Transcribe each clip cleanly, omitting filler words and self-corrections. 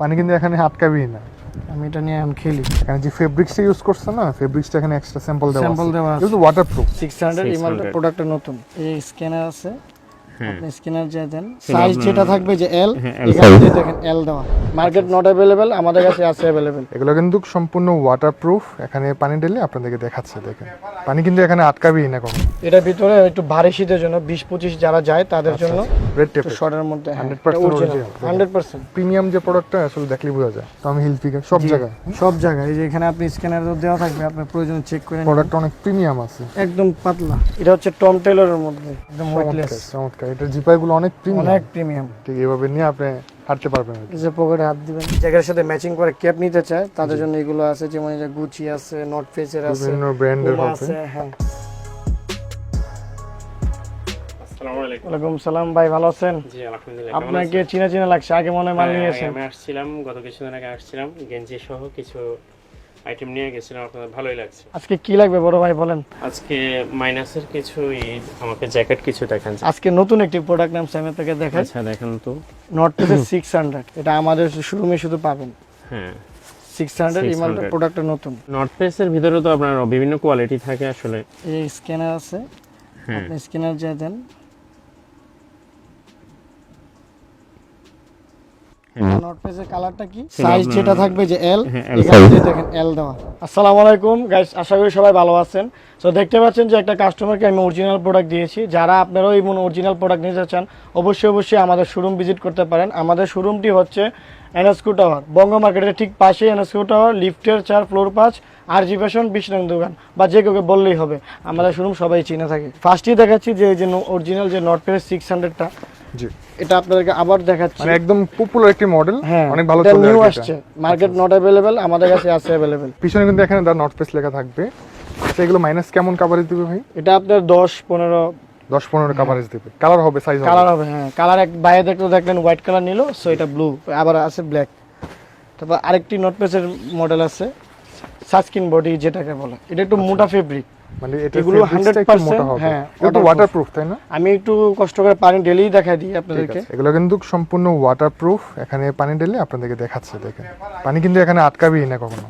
পানি কিন্তু এখানে আটকাবেই না। আমি এটা নিয়ে এখন খেলি। এখানে যে ফেব্রিক্সটা ইউজ করছে না, ফেব্রিক্সটা এখানে এক্সট্রা স্যাম্পল দেওয়া আছে। কিন্তু ওয়াটারপ্রুফ। 600 এই মালটা প্রোডাক্টটা নতুন। এই স্ক্যানার আছে, আপনি স্ক্যানার যা দেন সাইজ যেটা থাকবে যে এল, এখানে দেখেন এল দেওয়া। মার্কেট নট अवेलेबल, আমাদের কাছে আছে अवेलेबल। এগুলো কিন্তু সম্পূর্ণ ওয়াটারপ্রুফ। এখানে পানি ঢেলে আপনাদেরকে দেখাচ্ছে, দেখেন পানি কিন্তু এখানে আটকাবেই না কখনো। এটা ভিতরে একটু ভারী শীতের জন্য 20-25 যারা যায় তাদের জন্য রেড টেপ শর্টের মধ্যে 100% অরিজিনাল 100% প্রিমিয়াম যে প্রোডাক্টটা আসলে দেখলেই বোঝা যায়। তো আমি হিলফিগার সব জায়গায় এই যে এখানে আপনি স্ক্যানার দেওয়া থাকবে, আপনার প্রয়োজন চেক করে নিন। প্রোডাক্টটা অনেক প্রিমিয়াম আছে, একদম পাতলা। এটা হচ্ছে টম টেলরের মধ্যে একদম ওয়েটলেস। চমৎকার। এটা জিপারগুলো অনেক প্রিমিয়াম। ঠিক এইভাবে নিয়ে আপনি হাঁটতে পারবেন। এই যে পকেটে হাত দিবেন, জায়গার সাথে ম্যাচিং করে ক্যাপ নিতে চায় তাদের জন্য এগুলো আছে, যেমন এই যে গুচি আছে, নর্থ ফেসের আছে, বিভিন্ন ব্র্যান্ডের আছে। হ্যাঁ, আসসালামু আলাইকুম। ওয়ালাইকুম সালাম ভাই, ভালো আছেন? জি আলহামদুলিল্লাহ। আপনাকে চিনা লাগছে, আগে মনে হয় মাল নিয়েছেন। আমি আসছিলাম গত কিছুদিন আগে, আসছিলাম গেঞ্জি সহ কিছু আইটেম নিয়ে গেছিলাম, আপনাদের ভালোই লাগছে। আজকে কি লাগবে বড় ভাই বলেন? আজকে মাইনাসের কিছু আমাকে জ্যাকেট কিছু দেখান। আজকে নতুন একটি প্রোডাক্ট নাম আমি আপনাকে দেখাই। আচ্ছা দেখেন তো। নর্থ ফেসের 600, এটা আমাদের শোরুমে শুধু পাবেন। হ্যাঁ 600 এই মালটা প্রোডাক্টটা নতুন। নর্থ ফেসের ভিতরে তো আপনার বিভিন্ন কোয়ালিটি থাকে আসলে। এই স্ক্যানার আছে, আপনি স্ক্যানার যা দেন নর্থ ফেসের কালারটা কি, সাইজ যেটা থাকবে যে এল, এখানে দেখেন এল দেওয়া। আসসালামু আলাইকুম গাইস, আশা করি সবাই ভালো আছেন। সো দেখতে পাচ্ছেন যে একটা কাস্টমারকে আমি অরিজিনাল প্রোডাক্ট দিয়েছি। যারা আপনারাও এই অরিজিনাল প্রোডাক্ট নিতে চান অবশ্যই আমাদের শোরুম ভিজিট করতে পারেন। আমাদের শোরুমটি হচ্ছে এনএসকো টাওয়ার, বঙ্গ মার্কেটের ঠিক পাশে এনএসকো টাওয়ার, লিফটের 4 ফ্লোর 5, আরজি ফ্যাশন 20 নং দোকান, বা যে কেউ বললেই হবে, আমাদের শোরুম সবাই চিনে থাকে। ফার্স্টই দেখাচ্ছি যে এই যে অরিজিনাল যে নর্থ ফেস 600টা, জি এটা আপনাদেরকে আবার দেখাচ্ছি। মানে একদম পপুলার একটি মডেল, অনেক ভালো চলে, নিউ আসছে, মার্কেট নট अवेलेबल, আমাদের কাছে আছে अवेलेबल। পিছনে কিন্তু এখানে দা নর্থ ফেস লেখা থাকবে। সেগুলো মাইনাস কেমন কভারেজ দিবে ভাই? এটা আপনার 10-15 কভারেজ দিবে। কালার হবে, সাইজ হবে, কালার হবে। হ্যাঁ, কালার এক বাইরে দেখলেন হোয়াইট কালার নিল, সো এটা ব্লু, আবার আছে ব্ল্যাক। তারপর আরেকটি নর্থ ফেসের মডেল আছে সাস্কিন বডি যেটাকে বলে, এটা একটু মোটা ফেব্রিক, মানে এটা এগুলো 100% হ্যাঁ এটা ওয়াটারপ্রুফ, তাই না? আমি একটু কষ্ট করে পানি ঢেলেই দেখাই দিই আপনাদেরকে। এগুলো কিন্তু সম্পূর্ণ ওয়াটারপ্রুফ। এখানে পানি ঢেলে আপনাদেরকে দেখাচ্ছে, দেখেন পানি কিন্তু এখানে আটকাবেই না কখনো।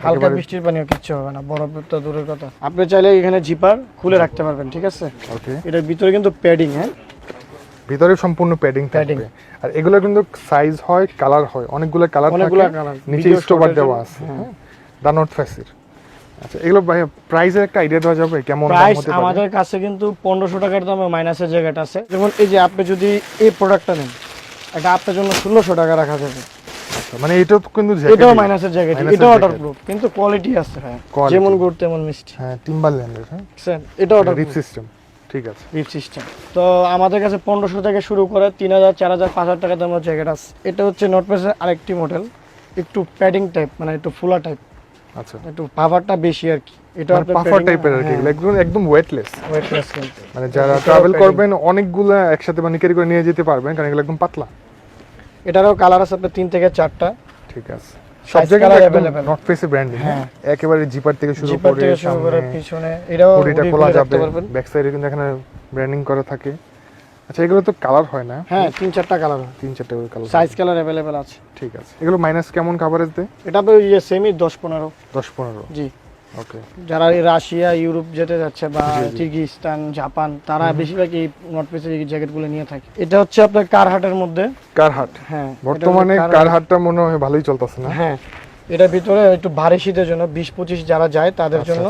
হালকা বৃষ্টির পানিও কিচ্ছু হবে না, বরফ তো দূরের কথা। আপনি চাইলে এখানে জিপার খুলে রাখতে পারবেন, ঠিক আছে? ওকে, এটার ভিতরে কিন্তু প্যাডিং, হ্যাঁ ভিতরে সম্পূর্ণ প্যাডিং থাকবে। আর এগুলো কিন্তু সাইজ হয়, কালার হয়, অনেকগুলো কালার থাকে, নিচে স্টোভার দেওয়া আছে। হ্যাঁ, দা নর্থ ফেসের। আচ্ছা, এগুলো ভাই প্রাইসের একটা আইডিয়া দেওয়া যাবে কেমন দাম প্রাইস? হতে পারে? আমাদের কাছে কিন্তু 1500 টাকার দামে মাইনাসের জ্যাকেট আছে। যেমন এই যে আপনি যদি এই প্রোডাক্টটা নেন, এটা আপনার জন্য 1600 টাকা রাখা যাবে। মানে এটাও কিন্তু জ্যাকেট, এটাও মাইনাসের জ্যাকেট, এটা ওয়াটারপ্রুফ, কিন্তু কোয়ালিটি আছে। হ্যাঁ, যেমন গুড় তেমন মিষ্টি। হ্যাঁ, টিম্বারল্যান্ডের। হ্যাঁ, এটা ওয়াটারপ্রুফ সিস্টেম, ঠিক আছে, রিপ সিস্টেম। তো আমাদের কাছে 1500 থেকে শুরু করে 3000, 4000, 5000 টাকা দামের জ্যাকেট আছে। এটা হচ্ছে নর্থ ফেসের আরেকটি মডেল, একটু প্যাডিং টাইপ, মানে একটু ফুলা টাইপ। আচ্ছা, একটু পাভারটা বেশি আর কি। এটা মানে পাফার টাইপের আর কি, একদম ওয়েটলেস। কিন্তু মানে যারা ট্রাভেল করবেন অনেকগুলো একসাথে মানে ক্যারি করে নিয়ে যেতে পারবেন, কারণ এগুলো একদম পাতলা। এটারও কালার আছে আপনার 3 থেকে 4টা, ঠিক আছে। সব জায়গায় अवेलेबल নর্থ ফেসের ব্র্যান্ডিং। হ্যাঁ, একেবারে জিপার থেকে শুরু করে পিছনে এটাও বডিটা খোলা যাবে, ব্যাক সাইডে কিন্তু এখানে ব্র্যান্ডিং করা থাকে। আচ্ছা, এগুলো তো কালার হয় না? হ্যাঁ, 3-4টা কালার হয়, 3-4টা কালার, সাইজ কালার अवेलेबल আছে। ঠিক আছে। এগুলো মাইনাস কেমন কভারেজ দেয়? এটা তো এই সেমি 10-15। জি, ওকে। যারা রাশিয়া, ইউরোপ যেতে যাচ্ছে বা কিরগিজস্তান, জাপান, তারা বেশিরভাগ এই নর্থ ফেসের এই জ্যাকেটগুলো নিয়ে থাকে। এটা হচ্ছে আপনার কারহাটের মধ্যে। কারহাট, হ্যাঁ, বর্তমানে কারহাটটা মনে হয় ভালোই চলতেছে না? হ্যাঁ, এটার ভিতরে একটু ভারী শীতের জন্য 20-25 যারা যায় তাদের জন্য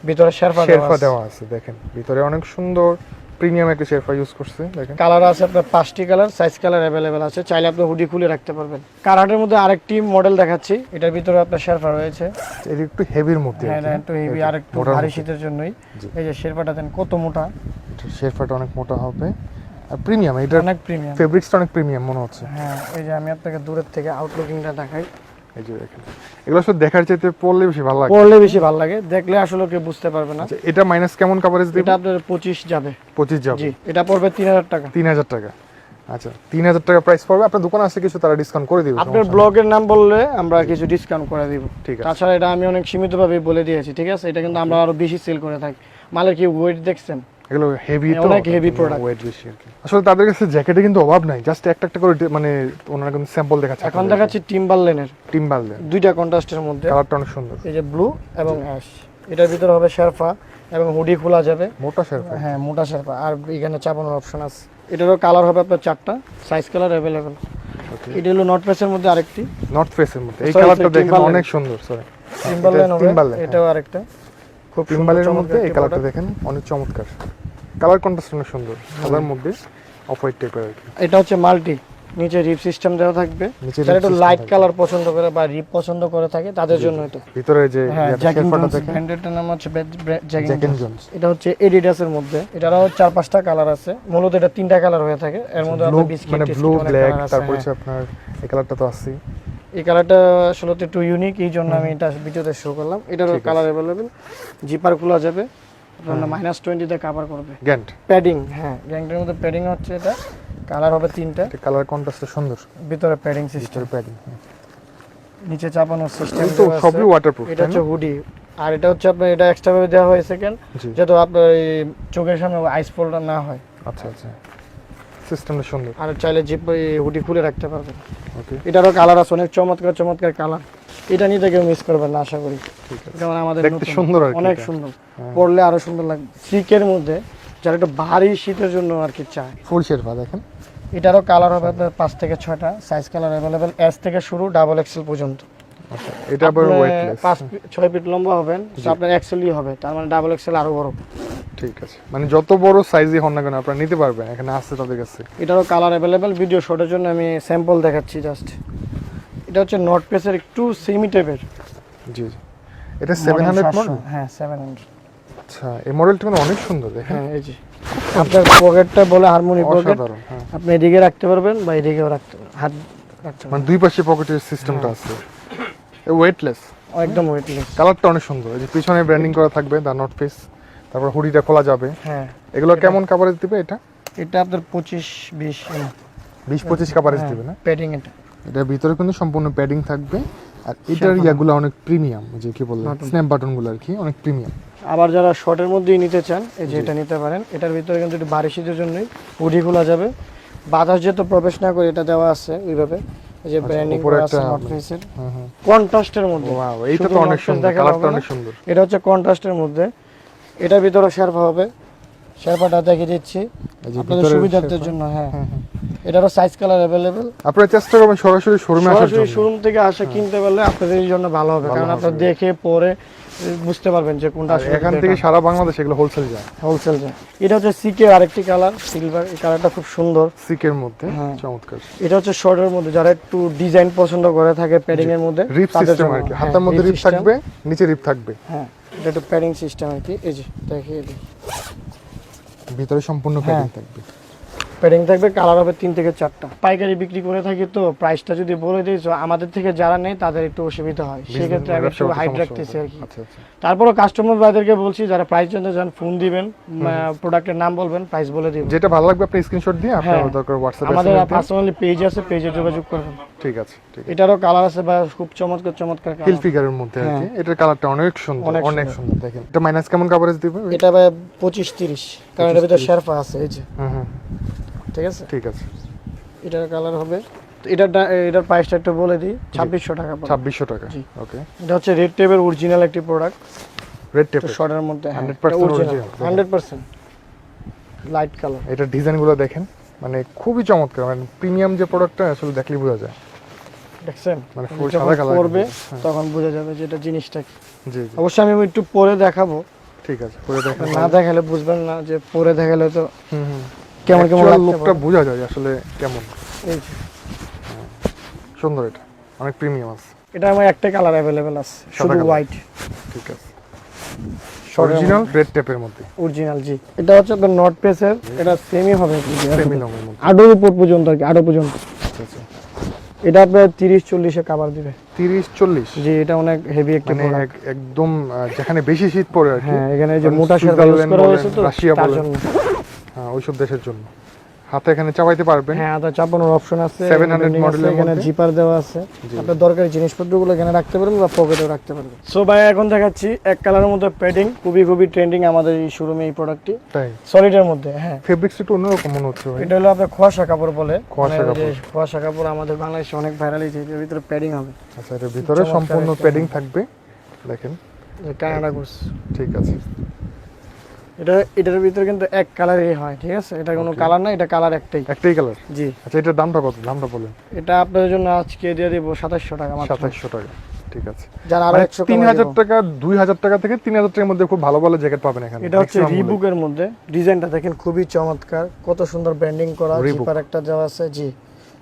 ভিতরে শেরপা দেওয়া আছে। দেখেন ভিতরে অনেক সুন্দর প্রিমিয়াম একটা শেরপা ইউজ করছে। দেখেন কালার আছে আপনার 5টি কালার, সাইজ কালার अवेलेबल আছে, চাইলে আপনি হুডি খুলে রাখতে পারবেন। কারহাটের মধ্যে আরেকটি মডেল দেখাচ্ছি, এটার ভিতরে আপনার শেরপা রয়েছে। এটা একটু হেভির মধ্যে, হ্যাঁ একটু হেভি, আর একটু ভারী শীতের জন্যই। এই যে শেরপাটা দেন কত মোটা, শেরপাটা অনেক মোটা হবে আর প্রিমিয়াম। এটা অনেক প্রিমিয়াম, ফেব্রিক্সটা অনেক প্রিমিয়াম মনে হচ্ছে। হ্যাঁ, এই যে আমি আপনাকে দূরের থেকে আউটলুকিংটা দেখাই। এই যে দেখেন, এগুলো শুধু দেখার চাইতে পরলে বেশি ভালো লাগে, পরলে বেশি ভালো লাগে, দেখলে আসলে কেউ বুঝতে পারবে না। আচ্ছা, এটা মাইনাস কেমন কভারেজ দিবে? এটা আপনার 25 যাবে। 25 যাবে, জি, এটা পড়বে 3000 টাকা। 3000 টাকা। আচ্ছা, 3000 টাকা প্রাইস পড়বে। আপনার দোকানে আসলে কিছু তারা ডিসকাউন্ট করে দিবে? আপনার ব্লগের নাম বললে আমরা কিছু ডিসকাউন্ট করে দিব, ঠিক আছে। তাছাড়া এটা আমি অনেক সীমিতভাবে বলে দিয়েছি, ঠিক আছে? এটা কিন্তু আমরা আরো বেশি সেল করে থাকি। মালের কি ওয়েট দেখছেন? এগুলো হেভি তো, অনেক heavy product। ওয়েট বেশি আর কি। আসলে তাদের কাছে জ্যাকেটে কিন্তু অভাব নাই, জাস্ট একটা একটা করে মানে ওনারা কিন্তু স্যাম্পল দেখাচ্ছে। এখন দেখাচ্ছি টিম্বারল্যান্ডের টিম্বারল্যান্ড, দুইটা কন্ট্রাস্টের মধ্যে, কালারটা অনেক সুন্দর, এই যে ব্লু এবং অ্যাশ। এটার ভিতরে হবে শেরপা এবং হুডি খোলা যাবে, মোটা শেরপা। হ্যাঁ মোটা শেরপা, আর এখানে চাপানোর অপশন আছে। এটারও কালার হবে আপনার 4টা, সাইজ কালার অ্যাভেলেবেল। এটা হলো নর্থ ফেসের মধ্যে আরেকটি, নর্থ ফেসের মধ্যে এই Sorry, কালারটা দেখেন Timberland। অনেক সুন্দর। সরি, টিম্বারল্যান্ড হবে, Timberland, এটাও আরেকটা খুব সুন্দর টিম্বারল্যান্ডের চমৎকার মধ্যে এই একটি কালারটা product। দেখেন অনেক চমৎকার, কালার কন্ট্রাস্ট অনেক সুন্দর, সাদার মধ্যে অফ হোয়াইট টাইপের আর কি। এটা হচ্ছে মাল্টি, নিচে রিপ সিস্টেম দেওয়া থাকবে, নিচে যারা rib একটু system লাইট থাকবে। কালার পছন্দ করে বা রিপ পছন্দ করে থাকে তাদের জন্য এটা। ভিতরে যে হ্যাঁ, জ্যাক এন্ড শেরপাটা জোনস দেখেন, ব্র্যান্ডের নাম হচ্ছে জ্যাক এন্ড জোনস। এটা হচ্ছে এডিডাসের মধ্যে, এটারও 4-5টা কালার আছে, মূলত এটা 3টা কালার হয়ে থাকে, এর মধ্যে ব্লু আপনার বিস্কিট মানে টিস্কিট ব্লু অনেক ব্ল্যাক, colour আছে, তারপর হ্যাঁ। হচ্ছে আপনার এই কালারটা তো আছেই। এই কালারটা আসলে একটু ইউনিক, এই জন্য আমি এটা ভিডিওতে শো করলাম। এটারও ঠিক আছে। কালার অ্যাভেলেবেল, জিপার খোলা যাবে, আপনার -20 তে কভার করবে। গ্যান্ট, প্যাডিং, হ্যাঁ গ্যাংটের মধ্যে প্যাডিং হচ্ছে এটা, কালার হবে 3টা, এটা কালার কন্ট্রাস্টটা সুন্দর, ভিতরে প্যাডিং সিস্টেম, ভিতরে প্যাডিং। নিচে চাপানোর সিস্টেম। কিন্তু সবই ওয়াটারপ্রুফ, এটা হচ্ছে হুডি, আর এটা হচ্ছে আপনার এটা এক্সট্রা ভাবে দেওয়া হয়েছে কেন, জি। যাতে আপনার এই চোখের সামনে আইস ফোল্ডার না হয়, আচ্ছা আচ্ছা, সিস্টেমটা সুন্দর। আর চাইলে জিপ হুডি খুলে রাখতে পারবেন। ওকে, এটারও কালার আছে অনেক চমৎকার চমৎকার কালার, এটা নিতে কেউ মিস করবেন না আশা করি। ঠিক আছে, যেমন আমাদের দেখতে নতুন, সুন্দর আর কি অনেক এটা। সুন্দর, হ্যাঁ। পরলে আরো সুন্দর লাগবে। সিকের মধ্যে যারা একটু ভারী শীতের জন্য আর কি চায়, ফুল শেরপা দেখেন, এটারও কালার হবে আপনার 5 থেকে 6টা, সাইজ কালার অ্যাভেলেবেল, এস থেকে শুরু ডাবল এক্সেল পর্যন্ত। আচ্ছা এটা আবার ওয়েটলেস। 5-6 ফিট লম্বা হবেন, তো আপনার এক্সেলই হবে, তার মানে ডাবল এক্সেল আরো বড়। ঠিক আছে, মানে যত বড় সাইজই হন না কেন আপনারা নিতে পারবেন, এখানে আছে তাদের কাছে। এটারও কালার অ্যাভেলেবেল, ভিডিও শটের জন্য আমি স্যাম্পল দেখাচ্ছি জাস্ট। এটা হচ্ছে নর্থ পেসের একটু সেমি টাইপের, জি জি, এটা 700 মডেল। হ্যাঁ 700। আচ্ছা, এই মডেলটা কিন্তু অনেক সুন্দর দেখেন, হ্যাঁ এই যে আপনার পকেটটা বলে হারমোনি পকেট, অসাধারণ। হ্যাঁ, আপনি এদিকে রাখতে পারবেন বা এদিকেও রাখতে পারবেন, হাত রাখতে পারবেন, মানে দুই পাশে পকেটের সিস্টেমটা আছে, ওয়েটলেস, একদম ওয়েটলেস। কালারটা অনেক সুন্দর। এই যে পিছনে ব্র্যান্ডিং করা থাকবে দা নর্থ ফেস, তারপর হুডিটা খোলা যাবে। হ্যাঁ এগুলো কেমন কভারেজ দিবে এটা? এটা আপনার 25-20 20-25 কভারেজ দিবে না? প্যাডিং এটা। এটার ভিতরে কিন্তু সম্পূর্ণ প্যাডিং থাকবে, আর এটার ইয়াগুলো অনেক প্রিমিয়াম, যে কি বললাম স্ন্যাপ বাটনগুলো আর কি অনেক প্রিমিয়াম। আবার যারা শর্টের মধ্যেই নিতে চান, এই যে এটা নিতে পারেন। এটার ভিতরে কিন্তু একটু ভারী শীতের জন্যই হুডি খোলা যাবে, বাতাস যেহেতু প্রবেশ না করে এটা দেওয়া আছে ওইভাবে, এই যে ব্র্যান্ডিং উপরে করা আছে একটা- নর্থ ফেসের, হুম হুম, কন্ট্রাস্টের মধ্যে। ওয়াও, এইটা শুধু তো অনেক North Face সুন্দর, দেখালে কালারটা হবে না। অনেক সুন্দর। এটা হচ্ছে কন্ট্রাস্টের মধ্যে, এটার ভিতরে শেরপা হবে, শেরপাটা দেখিয়ে দিচ্ছি এই যে আপনাদের ভিতরের সুবিধার্থের শেরপা। জন্য। হ্যাঁ এটারও সাইজ কালার অ্যাভেলেবেল, আপনারা চেষ্টা করবেন সরাসরি শোরুমে আসার সরাসরি জন্য। শোরুম থেকে আসে কিনতে পারলে আপনাদের জন্য ভালো হবে, ভালো কারণ হবে। আপনারা দেখে পরে বুঝতে পারবেন যে কোনটা আর এখান থেকে সারা বাংলাদেশ এগুলো হোলসেল যায়। হোলসেল যায়। এটা হচ্ছে সিকে আরেকটি কালার, সিলভার, এই কালারটা খুব সুন্দর। সিকের মধ্যে হ্যাঁ। চমৎকার, এটা হচ্ছে শর্টের মধ্যে, যারা একটু ডিজাইন পছন্দ করে থাকে প্যাডিং এর মধ্যে, রিপ তাদের সিস্টেম জন্য। আর কি, হ্যাঁ, হাতের মধ্যে rib রিপ system। থাকবে, নিচে রিপ থাকবে, হ্যাঁ এটা একটু প্যাডিং সিস্টেম আর কি, এই যে দেখিয়ে দিই, ভিতরে সম্পূর্ণ প্যাডিং থাকবে। প্যাডিং থাকবে, কালার হবে 3 থেকে 4টা। পাইকারি বিক্রি করে থাকি তো প্রাইসটা যদি বলে দিই, তো আমাদের থেকে যারা নেই তাদের একটু অসুবিধা হয়, সেক্ষেত্রে আমি একটু হাইট রাখতেছি আর কি। আচ্ছা আচ্ছা, তারপরও কাস্টমার ভাইদেরকে বলছি, যারা প্রাইস জানতে চান ফোন দিবেন, প্রোডাক্টের নাম বলবেন, প্রাইস বলে দিবেন। যেটা ভালো লাগবে আপনি স্ক্রিনশট দিয়ে আপনার হ্যাঁ। দরকার হোয়াটসঅ্যাপে আমাদের পার্সোনালি পেজ আছে, পেজে যোগাযোগ করবেন। ঠিক আছে, ঠিক আছে। এটারও কালার আছে বা খুব চমৎকার চমৎকার হিল কালার। ফিগারের মধ্যে আর কি, এটার কালারটা অনেক সুন্দর, অনেক অনেক সুন্দর দেখেন। এটা মাইনাস কেমন কভারেজ দিবে? এটা ভাই 25-30, কারণ এটার ভিতরে শেরপা আছে, এই যে হুম হুম, ঠিক আছে। ঠিক আছে, এটার কালার হবে, তো এটার প্রাইসটা একটু বলে দিই, 2600 টাকা পড়বে। 2600 টাকা। জি। ওকে, এটা হচ্ছে রেড টেপের অরিজিনাল একটি প্রোডাক্ট, রেড তো টেপ, শর্টের মধ্যে 100% original। 100% light colour. এটা ডিজাইনগুলো দেখেন, মানে খুবই চমৎকার, মানে প্রিমিয়াম যে প্রোডাক্টটা আসলে দেখলেই বোঝা যায়। দেখছেন, মানে ফুল যখন সাদা কালার পরবে তখন বোঝা যাবে যে এটা জিনিসটা কি। জি জি, অবশ্যই আমি একটু পরে দেখাবো, ঠিক আছে, পরে দেখেন। না দেখালে বুঝবেন না, যে পরে দেখালে তো হুম হুম, কেমন কেমন লাগতে লুকটা পারে। বোঝা যায় আসলে কেমন এই যে, সুন্দর, এটা অনেক প্রিমিয়াম আছে। এটা আমার একটা কালার অ্যাভেলেবেল আছে, শুধু colour। হোয়াইট, ঠিক আছে, শর্টের অরিজিনাল রেড টেপের মধ্যে, অরিজিনাল। জি, এটা হচ্ছে আপনার নর্থ পেসের, এটা সেমি হবে সেমি লং এর মধ্যে। আডোর উপর পর্যন্ত আর কি, আডো পর্যন্ত। আচ্ছা আচ্ছা, এটা আপনার 30-40-এ কভার দিবে। 30-40, জি, এটা অনেক হেভি একটা মানে প্রোডাক্ট। একদম যেখানে বেশি শীত পড়ে আর কি। হ্যাঁ, এখানে যে কারণ মোটা শেরপা ইউজ সুইজারল্যান্ড করা বলেন, হয়েছে তো রাশিয়া তার বলেন, জন্য। হ্যাঁ ওইসব দেশের জন্য হাতে এখানে চাপাইতে পারবেন। হ্যাঁ, আদা চাপানোর অপশন আছে, 700 মডেলের এখানে মধ্যে। জিপার দেওয়া আছে, আপনার দরকারি জিনিসপত্রগুলো এখানে রাখতে পারবেন বা পকেটেও রাখতে পারবেন। সো ভাই এখন দেখাচ্ছি এক কালারের মধ্যে প্যাডিং, খুবই ট্রেন্ডিং আমাদের এই শোরুমে এই প্রোডাক্টটি, তাই সলিডের মধ্যে। হ্যাঁ, ফেব্রিক্স একটু অন্যরকম মনে হচ্ছে ভাই। এটা হলো আপনার কুয়াশা কাপড় বলে, কুয়াশা মানে ওই যে কাপড়। কুয়াশা কাপড় আমাদের বাংলাদেশে অনেক ভাইরাল হয়েছে, এর ভিতরে প্যাডিং হবে, আচ্ছা, এর ভিতরে চমৎকার সম্পূর্ণ একটা- প্যাডিং থাকবে, দেখেন। যে কানাডা গুডস। ঠিক আছে, এটার ভিতরে কিন্তু এক কালারই হয়, ঠিক আছে, এটা কোনো Okay. কালার না, এটা কালার একটাই। একটাই কালার। জি, আচ্ছা, এটার দামটা কত? দামটা বলেন। এটা আপনাদের জন্য আজকে দিয়ে দেবো 2700 টাকা মাত্র। 2700 টাকা। ঠিক আছে, যারা আরো মানে 100 3000 টাকা 2000 টাকা থেকে 3000 টাকার মধ্যে খুব ভালো ভালো জ্যাকেট পাবেন এখানে। এটা হচ্ছে Maximum গুলোই। রিবুকের মধ্যে, ডিজাইনটা দেখেন খুবই চমৎকার, কত সুন্দর ব্র্যান্ডিং করা, Reebok। জিপার একটা দেওয়া আছে। জি,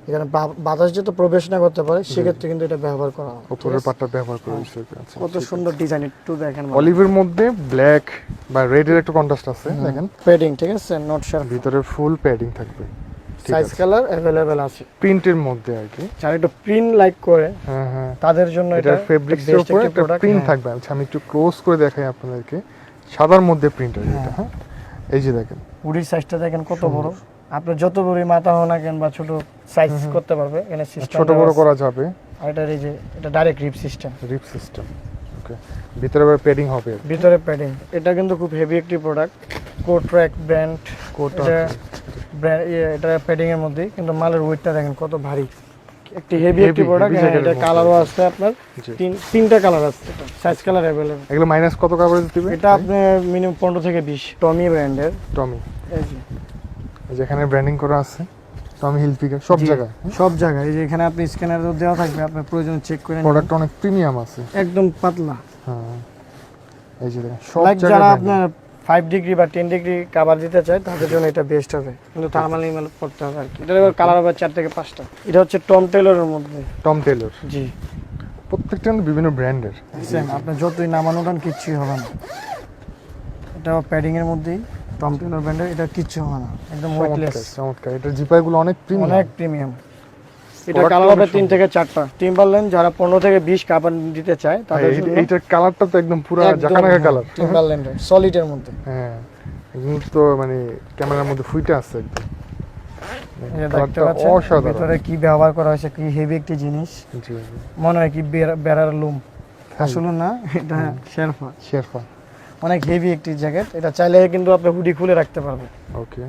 এখানে বাতাস যাতে প্রবেশ না করতে পারে সেক্ষেত্রে কিন্তু এটা ব্যবহার করা হয়। ঠিক উপরের আছে? পাটটা ব্যবহার করে দিয়েছে। আচ্ছা, কত সুন্দর ডিজাইন, একটু দেখেন। অলিভের মধ্যে ব্ল্যাক বা রেড এর একটু কন্ট্রাস্ট আছে, দেখেন। প্যাডিং, ঠিক আছে, নট শেয়ার, ভিতরে ফুল প্যাডিং থাকবে। ঠিক সাইজ আছে, কালার अवेलेबल আছে, প্রিন্টের মধ্যে আর কি। যারা একটু প্রিন্ট লাইক করে হ্যাঁ হ্যাঁ, তাদের জন্য এটা এটা ফেব্রিক্স এর best উপরে একটা একটা product। প্রিন্ট হ্যাঁ। থাকবে। আচ্ছা, আমি একটু ক্লোজ করে দেখাই আপনাদেরকে। সাদার মধ্যে প্রিন্ট আছে এটা। হ্যাঁ, এই যে দেখেন, উডির সাইজটা দেখেন কত বড়, আপনার যত বড়ই মাথা হোক না কেন বা ছোট সাইজ করতে পারবে, এখানে সিস্টেম ছোট বড় করা যাবে। আর এটা এই যে এটা ডাইরেক্ট রিপ সিস্টেম, রিপ সিস্টেম। ওকে, ভিতরে আবার প্যাডিং হবে। ভিতরে প্যাডিং। এটা কিন্তু খুব হেভি একটি প্রোডাক্ট, কোট্র্যাক ব্র্যান্ড, কোটা এটা ব্র্যান্ড, এটা প্যাডিং এর মধ্যে, কিন্তু মালের ওয়েটটা দেখেন কত ভারী, একটি হেভি একটি Heavy প্রোডাক্ট। jacket এর এটা মধ্যে। কালারও আছে আপনার, জি। তিনটা কালার আছে, এটা সাইজ কালার अवेलेबल। এগুলো মাইনাস কত কভারেজ দিবে? এটা আপনার মিনিমাম 15 থেকে 20, টমি ব্র্যান্ডের। টমি, এই যে যেখানে ব্র্যান্ডিং করা আছে, টমি হিলফিগার সব জি, জায়গায়। সব জায়গায়। এই যে এখানে আপনি স্ক্যানার দেওয়া থাকবে, আপনার প্রয়োজন চেক করে নিন। প্রোডাক্ট অনেক প্রিমিয়াম আছে। একদম পাতলা, হ্যাঁ, এই যে দেখেন সব লাইক জায়গায় যারা branding। আপনার 5 ডিগ্রি বা 10 ডিগ্রি কভার দিতে চায় তাদের জন্য এটা বেস্ট হবে, কিন্তু থার্মাল ইমেল করতে হবে আর কি। এটার কালার হবে 4 থেকে 5টা। এটা হচ্ছে টম টেলরের মধ্যে। টম টেলর, জি, প্রত্যেকটা কিন্তু বিভিন্ন ব্র্যান্ডের। দেখছেন, আপনি যতই নামানো টান কিচ্ছুই হবে না। এটা প্যাডিং এর মধ্যেই টম টেলর ব্র্যান্ডের, এটা কিচ্ছু হবে না, একদম ওয়েটলেস, চমৎকার চমৎকার। এটা জিপাই গুলো অনেক প্রিমিয়াম। অনেক প্রিমিয়াম। এটা Product কালার হবে অনেক 3 থেকে 4টা। টিম্বারল্যান্ড যারা 15 থেকে 20 কাভার দিতে চায় তাদের জন্য এইটার কালারটা তো একদম পুরো জাকানাকা কালার। টিম্বারল্যান্ডের সলিডের মধ্যে। হ্যাঁ, এগুলো তো মানে ক্যামেরার মধ্যে ফুটে আছে একদম। এই যে দেখতে কালারটা পাচ্ছেন অসাধারণ। ভিতরে কি ব্যবহার করা হয়েছে, কি হেভি একটি জিনিস, জি, মনে হয় কি বেড়ার লুম, আসলে না, এটা শেরপা। শেরপা। অনেক হেভি একটি জ্যাকেট, এটা চাইলে কিন্তু আপনি হুডি খুলে রাখতে পারবেন। ওকে,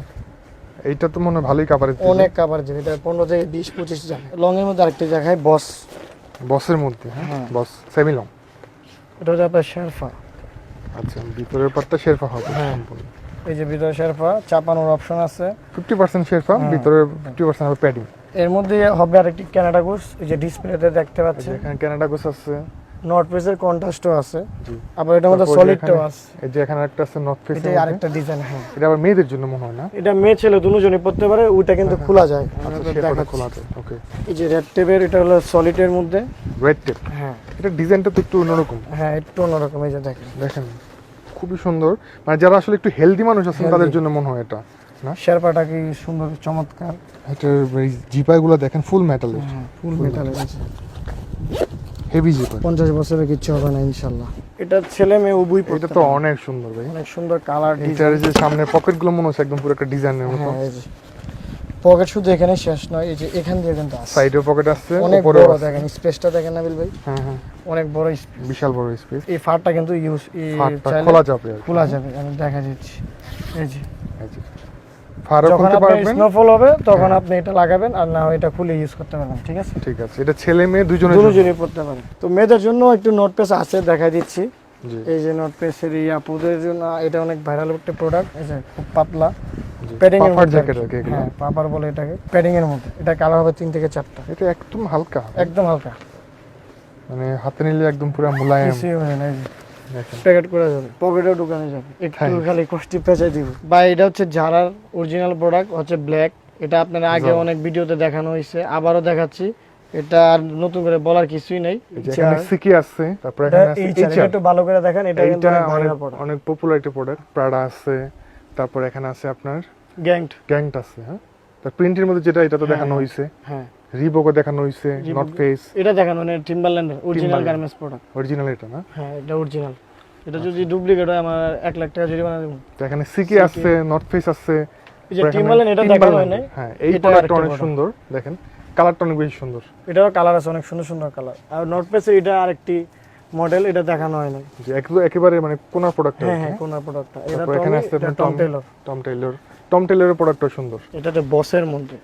এইটা তো মনে হয় ভালোই কাভারেজ। অনেক কাভার যাবে, এটা 15 থেকে 20-25 জায়গায়। লং এর মধ্যে আরেকটি জায়গায় বস, বসের মধ্যে। হ্যাঁ, হ্যাঁ। বস সেমি লং। এটা হচ্ছে আপনার শেরপা। আচ্ছা, ভিতরের পার্টটা শেরপা হবে হ্যাঁ। সম্পূর্ণ। এই যে ভিতরে শেরপা, চাপানোর অপশন আছে। 50% শেরপা, হ্যাঁ। ভিতরে 50% হবে প্যাডিং। এর মধ্যে হবে আরেকটি কানাডা গুডস, এই যে ডিসপ্লেতে দেখতে পাচ্ছেন। এখানে কানাডা গোস আছে। নর্থ ফেসের কন্ট্রাস্টও আছে, জি। আবার এটার মধ্যে তারপর যে সলিডটাও এখানে- আছে। এই যে এখানে একটা আছে নর্থ ফেস। এটাই আরেকটা ডিজাইন। হ্যাঁ, এটা আবার মেয়েদের জন্য মনে হয় না? এটা মেয়ে ছেলে দুজনই পড়তে পারে, ওইটা কিন্তু খোলা যায়। আমি আচ্ছা, আপনাদের শেরপাটা দেখাচ্ছি। খোলা যায়। ওকে, এই যে রেড টেপের, এটা হলো সলিডের মধ্যে। Red tape. হ্যাঁ এটা ডিজাইনটা তো একটু অন্যরকম। হ্যাঁ, একটু অন্যরকম। এই যে দেখেন দেখেন, খুবই সুন্দর। মানে যারা আসলে একটু হেলদি মানুষ আছেন Healthy। তাদের জন্য মনে হয় এটা না। শেরপাটা কি সুন্দর, চমৎকার। এটার জিপাইগুলো দেখেন ফুল মেটালের, ফুল মেটালের আছে, হেভি জিপাই। 50 বছরের কিচ্ছু হবে না ইনশাল্লাহ। এটা ছেলে মেয়ে উভয় পড়তে এটা তো পারে। অনেক সুন্দর ভাই। অনেক সুন্দর কালার এটার ডিজাইন। যে সামনে পকেটগুলো মনে হচ্ছে একদম পুরো একটা ডিজাইনের মতো। হ্যাঁ, এই যে পকেট শুধু এখানে শেষ নয়, এই যে এখান দিয়ে কিন্তু আছে সাইডে পকেট আছে, অনেক উপরে বড়। দেখেন স্পেসটা দেখেন নাবিল ভাই, হ্যাঁ হ্যাঁ, অনেক বড় space। বিশাল বড় স্পেস। এই ফারটা কিন্তু ইউজ ফাটটা খোলা যাবে আর কি। খোলা যাবে, আমি দেখা দিচ্ছি। এই যে এই যে, ফারও যখন খুলতে আপনার পারবেন। স্নোফল হবে তখন আপনি এটা লাগাবেন, আর না হয় এটা খুলে ইউজ করতে পারবেন। ঠিক আছে, ঠিক আছে, এটা ছেলে মেয়ে দুজনের জন্য। দুজনেই পড়তে পারে। তো মেয়েদের জন্য একটু নোট পেস আছে, দেখাই দিচ্ছি। জি এই যে নোট পেসের এই আপুদের জন্য এটা অনেক ভাইরাল একটা প্রোডাক্ট। এই যে খুব পাতলা জি। প্যাডিং এর পাপার মধ্যে জ্যাকেট আর আর কি। কি এগুলো। হ্যাঁ, পাপার বলে এটাকে, প্যাডিং এর মধ্যে। এটা কালার হবে 3 থেকে 4টা, এটা একদম হালকা, একদম হালকা, মানে হাতে নিলে একদম পুরো মোলায়েম। কিছুই হবে না। এই যে দেখেন, প্যাকেট করা যাবে, পকেটেও ঢুকানো যাবে, একটু হ্যাঁ। খালি কষ্টি পেঁচাই দিব। বা এটা হচ্ছে জারার অরিজিনাল প্রোডাক্ট, হচ্ছে ব্ল্যাক। এটা আপনার আগে Zara। অনেক ভিডিওতে দেখানো হয়েছে, আবারও দেখাচ্ছি। এটা আর নতুন করে বলার কিছুই নেই। এই যে এখানে সিকি আছে, তারপর এটা এখানে আছে এইচআর, এটা এইচআর। একটু ভালো করে দেখেন। এটা কিন্তু এইটা অনেক ভাইরাল অনেক প্রোডাক্ট। অনেক পপুলার একটা প্রোডাক্ট। প্রাডা আছে, তারপর এখানে আছে আপনার গ্যাংট। গ্যাংট আছে। হ্যাঁ, তার প্রিন্টের মধ্যে যেটা, এটা তো হ্যাঁ, দেখানো হ্যাঁ। হইছে। হ্যাঁ, রিবকও দেখানো হইছে, Reebok। নর্থ ফেস এটা দেখেন, মানে টিম্বারল্যান্ডের original Timberland। Garments product. Original এটা না। হ্যাঁ, এটা অরিজিনাল। এটা যদি ডুপ্লিকেট হয় আমার 1 লাখ টাকা জরিমানা দেব। তো এখানে সিকি আছে, নর্থ ফেস আছে, এই যে টিম্বারল্যান্ড এটা দেখানো হয় নাই, হ্যাঁ এই এটা প্রোডাক্টটা আরেকটা অনেক product। সুন্দর, দেখেন কালারটা অনেক বেশি সুন্দর। এটারও কালার আছে, অনেক সুন্দর সুন্দর কালার। আর নর্থ ফেসের এটা আরেকটি মডেল, এটা দেখানো হয় নাই। যে একেবারে মানে কোন প্রোডাক্ট। হ্যাঁ হ্যাঁ, কোন প্রোডাক্টটা এটা তারপর এখানে আছে আপনার টম টেইলর। টম টেইলরের প্রোডাক্টটা সুন্দর। এটাতে বসের মধ্যে,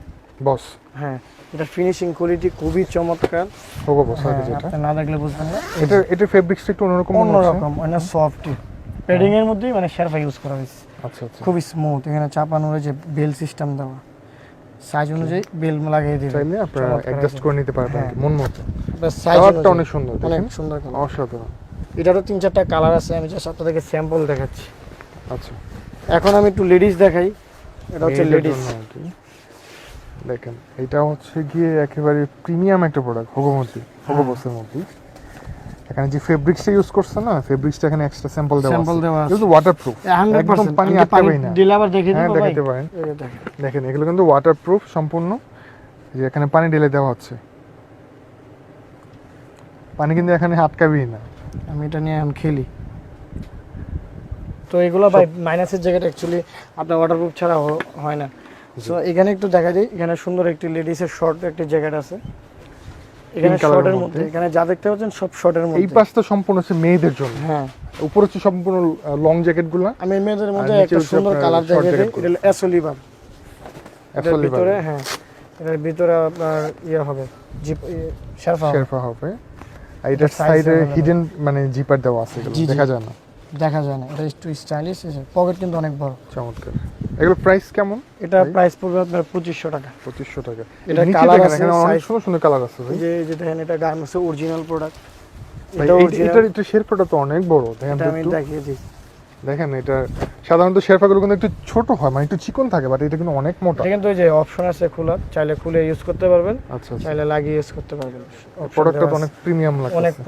বস হ্যাঁ এটা ফিনিশিং কোয়ালিটি খুবই চমৎকার। হোগো বস আর হ্যাঁ, যেটা আপনি না দেখলে বুঝবেন না। এটা ফেব্রিক্সটা একটু অন্যরকম মনে হচ্ছে। অন্যরকম, মানে সফট প্যাডিং এর মধ্যেই মানে শেরপা ইউজ করা হয়েছে, আচ্ছা আচ্ছা। খুবই স্মুথ। এখানে চাপানোর যে বেল সিস্টেম দেওয়া, সাইজ অনুযায়ী বেল লাগিয়ে দিবেন, চাইলে আপনারা অ্যাডজাস্ট করে নিতে পারবেন হ্যাঁ। মন মতো। সাইজ কালারটা অনেক সুন্দর, অনেক দেখেন সুন্দর কালার। অসাধারণ। এটারও 3-4টা কালার আছে, আমি জাস্ট আপনাদেরকে স্যাম্পল দেখাচ্ছি। আচ্ছা এখন আমি একটু লেডিস দেখাই। এটা হচ্ছে মেয়েদের লেডিস, জন্য আর কি। দেখেন এটা হচ্ছে গিয়ে একেবারে প্রিমিয়াম একটা প্রোডাক্ট, হোগো বসের মধ্যে। এখানে যে ফেব্রিক্সটা ইউজ করছে না, ফেব্রিক্সটা এখানে এক্সট্রা স্যাম্পল দেওয়া আছে। স্যাম্পল দেওয়া আছে, কিন্তু ওয়াটারপ্রুফ 100%। পানি আমি আটকাবেই না। দিলে আবার দেখিয়ে হ্যাঁ দিব ভাই। দেখাতে পারেন। এই যে দেখেন, দেখেন এগুলো কিন্তু ওয়াটারপ্রুফ সম্পূর্ণ। যে এখানে পানি ঢেলে দেওয়া হচ্ছে, পানি কিন্তু এখানে আটকাবেই না। আমি এটা নিয়ে এখন খেলি। তো এগুলো ভাই মাইনাসের জ্যাকেট অ্যাকচুয়ালি আপনার ওয়াটারপ্রুফ ছাড়া হয় না। সো এখানে একটু দেখা যায়, এখানে সুন্দর একটি লেডিসের শর্ট একটি জ্যাকেট আছে। এখানে Pink colour এর শর্টের মধ্যে। মধ্যে, এখানে যা দেখতে পাচ্ছেন সব শর্টের এই মধ্যে। পাশটা সম্পূর্ণ হচ্ছে মেয়েদের জন্য, হ্যাঁ, উপর হচ্ছে সম্পূর্ণ লং জ্যাকেট গুলা। আমি মেয়েদের মধ্যে নিচে একটা হচ্ছে সুন্দর আপনার কালার short দেখিয়ে দিই। jacket এটা হলো এসোলিভার। এটার Absolutely ভিতরে ভালো। হ্যাঁ, এটার ভিতরে আপনার ইয়ে হবে, জিপ শেরপা হবে। শেরপা হবে। আর এটার size সাইডে available। হিডেন মানে জিপার দেওয়া আছে, এগুলো জি, জি। দেখা যায় না। দেখা যায় না, এটা একটু স্টাইলিশ, পকেট কিন্তু অনেক বড়। চমৎকার। এগুলো প্রাইস কেমন? এটা ভাই? প্রাইস পড়বে আপনার 2500 টাকা। 2500 টাকা। এটা নিচে colour দেখেন, আছে, এখানে অনেক size- সুন্দর সুন্দর কালার আছে ভাই। এই যে দেখেন, এটা গার্মেন্টসের অরিজিনাল প্রোডাক্ট। ভাই, এটা এটা অরিজিনাল, এটা শেরপাটা তো অনেক বড়, দেখেন এটা তো আমি একটু। দেখিয়ে দিই। দেখেন এটা সাধারণত শেরপাগুলো কিন্তু একটু ছোট হয়, মানে একটু চিকন থাকে, বাট এটা কিন্তু অনেক মোটা। এটা কিন্তু ওই যে অপশন আছে খোলার, চাইলে খুলে ইউজ করতে পারবেন, আচ্ছা আচ্ছা। চাইলে লাগিয়ে ইউজ করতে পারবেন। Option প্রোডাক্টটা দেওয়া তো আছে। অনেক প্রিমিয়াম অনেক লাগছে।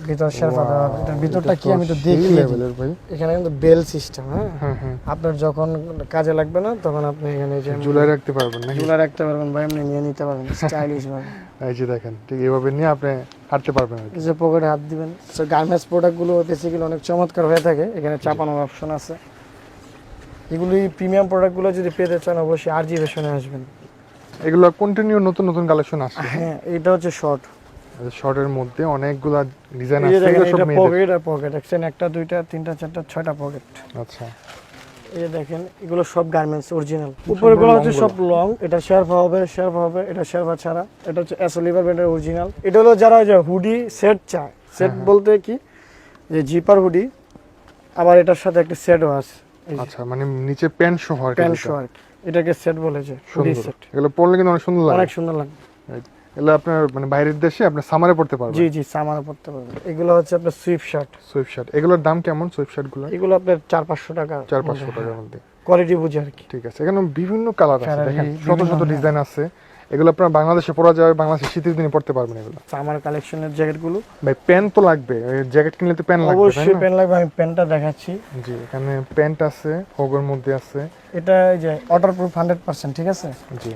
ভিতর শেরপা দেওয়া। Wow, এটার ভিতরটা এটা কি তো আমি তো সেই দেখিয়ে দিই। লেভেলের ভাই। এখানে কিন্তু বেল সিস্টেম, হ্যাঁ হ্যাঁ হ্যাঁ। আপনার যখন কাজে লাগবে না তখন আপনি এখানে যে ঝুলাই রাখতে পারবেন নাকি? ঝুলা রাখতে পারবেন বা এমনি নিয়ে নিতে পারবেন স্টাইলিশ ভাবে। এই যে দেখেন, ঠিক এইভাবে নিয়ে আপনি হাঁটতে পারবেন আর কি। এই যে পকেটে হাত দিবেন। সো গার্মেন্টস প্রোডাক্টগুলো বেসিক্যালি অনেক চমৎকার হয়ে থাকে, এখানে চাপানোর অপশন আছে। এগুলি প্রিমিয়াম প্রোডাক্টগুলো যদি পেতে চান অবশ্যই আরজি ফ্যাশনে আসবেন। এগুলো কন্টিনিউ নতুন নতুন কালেকশন আসছে। হ্যাঁ, এটা হচ্ছে শর্ট। শর্টের মধ্যে অনেকগুলা ডিজাইন এই যে আছে, দেখেন, এগুলো সব এটা মেয়েদের। পকেট আর পকেট, দেখছেন 1টা 2টা 3টা 4টা 6টা পকেট। আচ্ছা। এই যে দেখেন, এগুলো সব গার্মেন্টস অরিজিনাল। উপরেগুলো হচ্ছে long সব লং, এটা শেরপা হবে, এটা শেরপা ছাড়া। এটা হচ্ছে এসোলিভার ব্র্যান্ডের অরিজিনাল। এটা হলো যারা ওই যে হুডি সেট চায়, সেট বলতে কি যে জিপার হুডি, আবার এটার সাথে একটা সেটও আছে। আচ্ছা, মানে নিচে প্যান্ট সহ আর কি প্যান্ট যেটা। শর্ট, এটাকে সেট বলে, যে হুডি সুন্দর। সেট। এগুলো পরলে কিন্তু অনেক সুন্দর লাগে। অনেক সুন্দর লাগে। এগুলো আপনার মানে বাইরের দেশে আপনি সামারে পড়তে পারবেন। জি জি, সামানে পড়তে পারবেন। এগুলো হচ্ছে আপনার সুইফট শার্ট। সুইফট শার্ট, এগুলোর দাম কেমন সুইফট শার্ট গুলো? এগুলো আপনার 400-500 টাকা, 400-500 টাকার মধ্যে। কোয়ালিটি বুঝে আর কি। ঠিক আছে, এখানে বিভিন্ন কালার আছে, Ferrari, দেখেন শত বিভিন্ন, শত হ্যাঁ। ডিজাইন আছে। এগুলো আপনার বাংলাদেশে পরা যাবে, বাংলাদেশে শীতের দিনে পড়তে পারবেন এগুলো। সামার কালেকশনের জ্যাকেটগুলো ভাই প্যান্ট তো লাগবে, জ্যাকেট কিনলে তো প্যান্ট লাগবে, তাই অবশ্যই না? প্যান্ট লাগবে। আমি প্যান্টটা দেখাচ্ছি। জি, এখানে প্যান্ট আছে, হোগোর মধ্যে আছে। এটা এই যে ওয়াটারপ্রুফ 100%, ঠিক আছে। জি,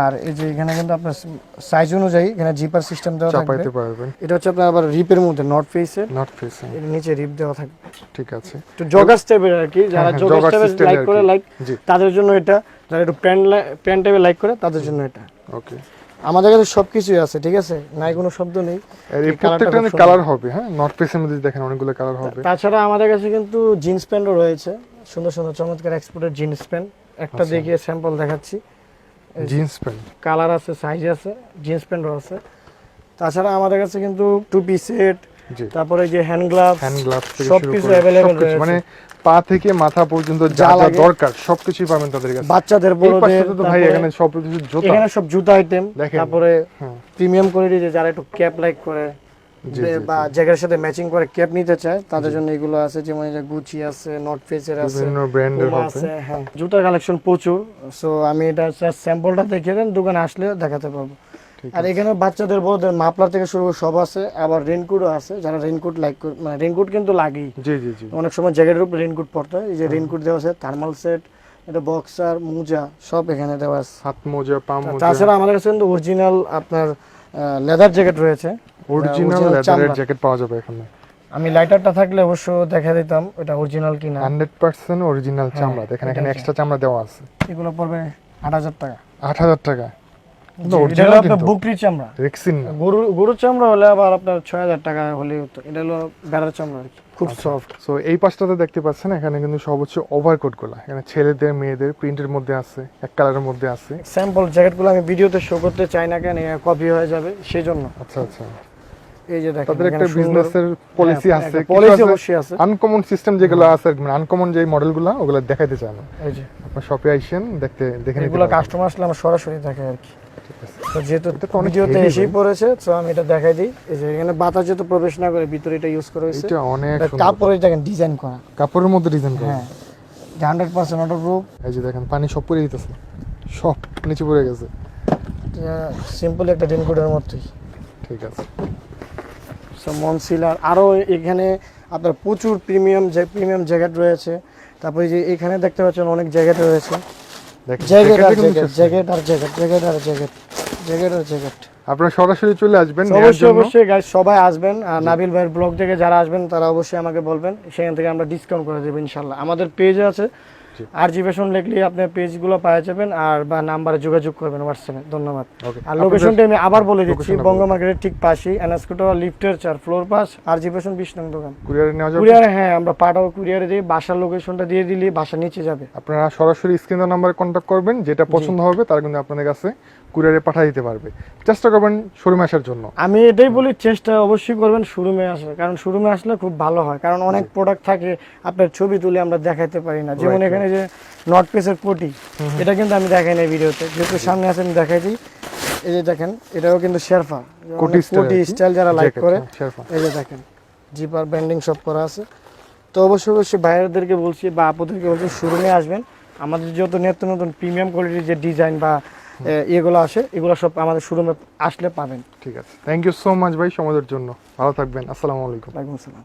আর এই যে এখানে কিন্তু আপনার সাইজ অনুযায়ী এখানে জিপার সিস্টেম দেওয়া থাকবে। চাপাইতে পারবেন। এটা হচ্ছে আপনার আবার রিপের মধ্যে, নট ফেসের, নট ফেসিং। এর নিচে রিপ দেওয়া থাকবে। ঠিক আছে। একটু জগার্স টাইপের আর কি, যারা হ্যাঁ, জগার্স joggers টাইপের style লাইক আর করে, কি। লাইক জি, তাদের জন্য এটা, যারা একটু প্যান্ট টাইপের লাইক করে তাদের জন্য এটা। ওকে। আমাদের কাছে সবকিছুই আছে, ঠিক আছে, নাই কোনো শব্দ নেই। আর এই এই colourটা প্রত্যেকটা খুব কালার হবে, হ্যাঁ নট ফেসের মধ্যে দেখেন অনেকগুলো কালার হবে। তাছাড়া আমাদের কাছে কিন্তু জিন্স প্যান্টও রয়েছে, সুন্দর সুন্দর চমৎকার এক্সপোর্টের জিন্স প্যান্ট। একটা আচ্ছা। দেখিয়ে স্যাম্পল দেখাচ্ছি। Jeans pant. কালার আছে, সাইজ আছে, জিন্স প্যান্টও আছে। তাছাড়া আমাদের কাছে কিন্তু টুপি সেট, জি, তারপরে যে হ্যান্ড গ্লাভস, হ্যান্ড গ্লাভস থেকে শুরু সবকিছু করে available সবকিছু, রয়েছে। মানে পা থেকে মাথা পর্যন্ত যা যা যা লাগে। দরকার সবকিছুই পাবেন তাদের কাছে। বাচ্চাদের এই বড়দের। পাশে তো ভাই তারপরে এখানে সব কিছু জুতা। এখানে সব জুতা আইটেম, দেখেন। তারপরে হ্যাঁ, প্রিমিয়াম কোয়ালিটি, যে যারা একটু ক্যাপ লাইক করে জি, বা জ্যাকেটের সাথে ম্যাচিং করে ক্যাপ নিতে চায় তাদের জন্য এগুলো আছে, যেমন এই যে গুচি আছে, নর্থ ফেসের আছে, বিভিন্ন ব্র্যান্ডের পুমা হবে। আছে। হ্যাঁ, জুতার কালেকশন প্রচুর। সো আমি এটা স্যাম্পলটা দেখিয়ে দেন, দোকানে আসলে দেখাতে পারবো। ঠিক আর এখানে বাচ্চাদের বড়দের মাফলার থেকে শুরু করে সব আছে, আবার রেইনকোটও আছে, যারা রেইনকোট লাইক করে, মানে রেইনকোট কিন্তু লাগেই। জি জি জি। অনেক সময় জ্যাকেটের উপর রেইনকোট পরতে হয়। এই যে রেইনকোট দেওয়া আছে, থার্মাল সেট, এটা বক্সার, মোজা সব এখানে দেওয়া আছে। হাত মোজা, পা মোজা। তাছাড়া আমাদের কাছে কিন্তু অরিজিনাল আপনার লেদার জ্যাকেট রয়েছে, অরিজিনাল original লেদারের চামড়া। জ্যাকেট পাওয়া যাবে এখানে। আমি লাইটারটা থাকলে অবশ্য দেখা দিতাম এটা অরিজিনাল কিনা। 100% অরিজিনাল চামড়া, দেখেন এখানে এটা এক্সট্রা চামড়া দেওয়া আছে। এগুলো পড়বে 8000 টাকা। 8000 টাকা এটা অরিজিনাল হলো আপনার কিন্তু বুকরি চামড়া। রেক্সিন না। গরুর চামড়া হলে আবার আপনার 6000 টাকা হলেই হতো। এটা হলো ভেড়ার চামড়া আর কি, খুব সফট। সো এই পাশটাতে দেখতে পাচ্ছেন এখানে কিন্তু সব হচ্ছে ওভারকোট গুলা, এখানে ছেলেদের মেয়েদের প্রিন্টের মধ্যে আছে, এক কালারের মধ্যে আছে। স্যাম্পল জ্যাকেটগুলো আমি ভিডিওতে শো করতে চাই না, কেন কপি হয়ে যাবে সেজন্য। আচ্ছা আচ্ছা, এই যে দেখেন তাদের একটা এখানে সুন্দর- বিজনেসের পলিসি হ্যাঁ, আছে, একটা policy অবশ্যই আছে। আনকমন সিস্টেম যেগুলো আছে, আনকমন যে মডেলগুলো ওগুলো দেখাইতে চায় না। এই যে আপনার শপে আইসেন দেখে নিতে এগুলো পারবেন। কাস্টমার আসলে আমরা সরাসরি দেখাই আর কি। ঠিক আছে। তো যেহেতু এটা তো অনেক ভিডিওতে heavy এসেই ভাই। পড়েছে, তো আমি এটা দেখাই দিই। এই যে এখানে বাতাস যেহেতু প্রবেশ না করে ভিতরে এটা ইউজ করা হয়েছে। এটা অনেক সুন্দর। কাপড়ে দেখেন ডিজাইন করা, কাপড়ের মধ্যে ডিজাইন করা। হ্যাঁ 100% ওয়াটারপ্রুফ। এই যে দেখেন পানি সব পড়ে যেতেছে, সব নিচে পড়ে গেছে। সিম্পল একটা রেনকোটের মতোই। ঠিক আছে। সো মনসিলার আরও এখানে আপনার প্রচুর প্রিমিয়াম জ্যাকেট রয়েছে। তারপরে যে এখানে দেখতে পাচ্ছেন অনেক জ্যাকেট রয়েছে। দেখেন, জ্যাকেট আর জ্যাকেটে কিন্তু জ্যাকেট, শেষ নেই। জ্যাকেট আর জ্যাকেট, জ্যাকেট আর জ্যাকেট, জ্যাকেট আর জ্যাকেট। আপনারা সরাসরি চলে আসবেন নেওয়ার অবশ্যই জন্য। অবশ্যই গাইস সবাই আসবেন। আর নাবিল ভাইয়ের ব্লগ থেকে যারা আসবেন তারা অবশ্যই আমাকে বলবেন, সেখান থেকে আমরা ডিসকাউন্ট করে দেবো ইনশাল্লাহ। আমাদের পেজ আছে, জি। RG ফ্যাশন লিখলে আপনার পেজগুলো পাওয়া যাবেন, আর বা নাম্বারে যোগাযোগ করবেন হোয়াটসঅ্যাপে। ধন্যবাদ। Okay, আর লোকেশনটা আমি আবার বলে দিচ্ছি, লোকেশনটা বঙ্গ মার্কেটের ঠিক পাশেই এনএসকোটা লিফটের 4 ফ্লোর পাস, RG ফ্যাশন 20 নং দোকান। কুরিয়ারে নেওয়া যাবে। কুরিয়ারে, হ্যাঁ আমরা পাঠাও কুরিয়ারে দিই। বাসার লোকেশনটা দিয়ে দিলে বাসা নিচে যাবে। আপনারা সরাসরি স্ক্রিনের নাম্বারে কন্ট্যাক্ট করবেন, যেটা পছন্দ হবে তারা কিন্তু আপনাদের কাছে কুরিয়ারে পাঠিয়ে দিতে পারবে। চেষ্টা করবেন শোরুমে আসার জন্য। আমি এটাই বলি, চেষ্টা অবশ্যই করবেন শোরুমে আসার, কারণ শোরুমে আসলে খুব ভালো হয়। কারণ অনেক প্রোডাক্ট থাকে আপনার ছবি তুলে আমরা দেখাতে পারি না। যেমন Right, এখানে যে নট পেসের কোটি, এটা কিন্তু আমি দেখাই না ভিডিওতে, যেহেতু সামনে আছে আমি দেখাই দিই। এই যে দেখেন এটাও কিন্তু শেরফা কোটি style আর কি। স্টাইল যারা লাইক Jacket, করে, হ্যাঁ, শেরপা। এই যে দেখেন জিপার ব্যান্ডিং সব করা আছে। তো অবশ্যই অবশ্যই ভাইয়াদেরকে বলছি বা আপুদেরকে বলছি শোরুমে আসবেন। আমাদের যত নিত্য নতুন প্রিমিয়াম কোয়ালিটির যে ডিজাইন বা এগুলো আসে, এগুলো সব আমাদের শোরুমে আসলে পাবেন। ঠিক আছে, থ্যাংক ইউ সো মাচ ভাই সময়ের জন্য। ভালো থাকবেন। আসসালামু আলাইকুম। ওয়ালাইকুম আসসালাম।